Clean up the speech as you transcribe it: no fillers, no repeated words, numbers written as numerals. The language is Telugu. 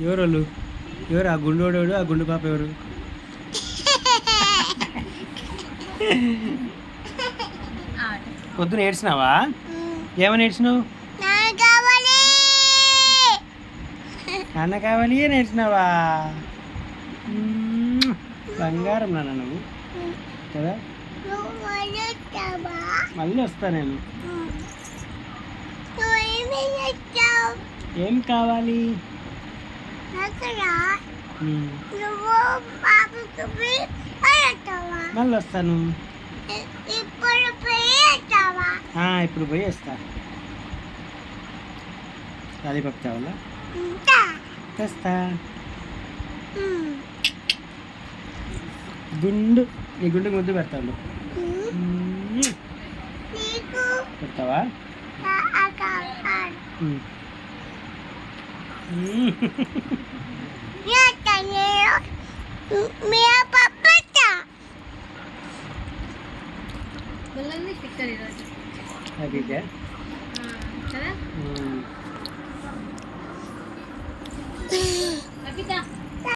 ఎవరు వాళ్ళు? ఎవరు ఆ గుండోడు? ఆ గుండు పాప ఎవరు? పొద్దున ఏడ్చినావా? ఏమని ఏడ్చినావు? నాన్న కావాలి అని ఏడ్చినావా? బంగారం నాన్న నువ్వు కదా. మళ్ళీ వస్తా నేను. ఏం కావాలి? మళ్ళీ వస్తాను. ఇప్పుడు పోయి వస్తా. లాలీపాప్ కావాలా? తెస్తా. గుండు నీ గుండుకు ముద్దు పెడతాను. పెడతావా? హ్యాపీగా.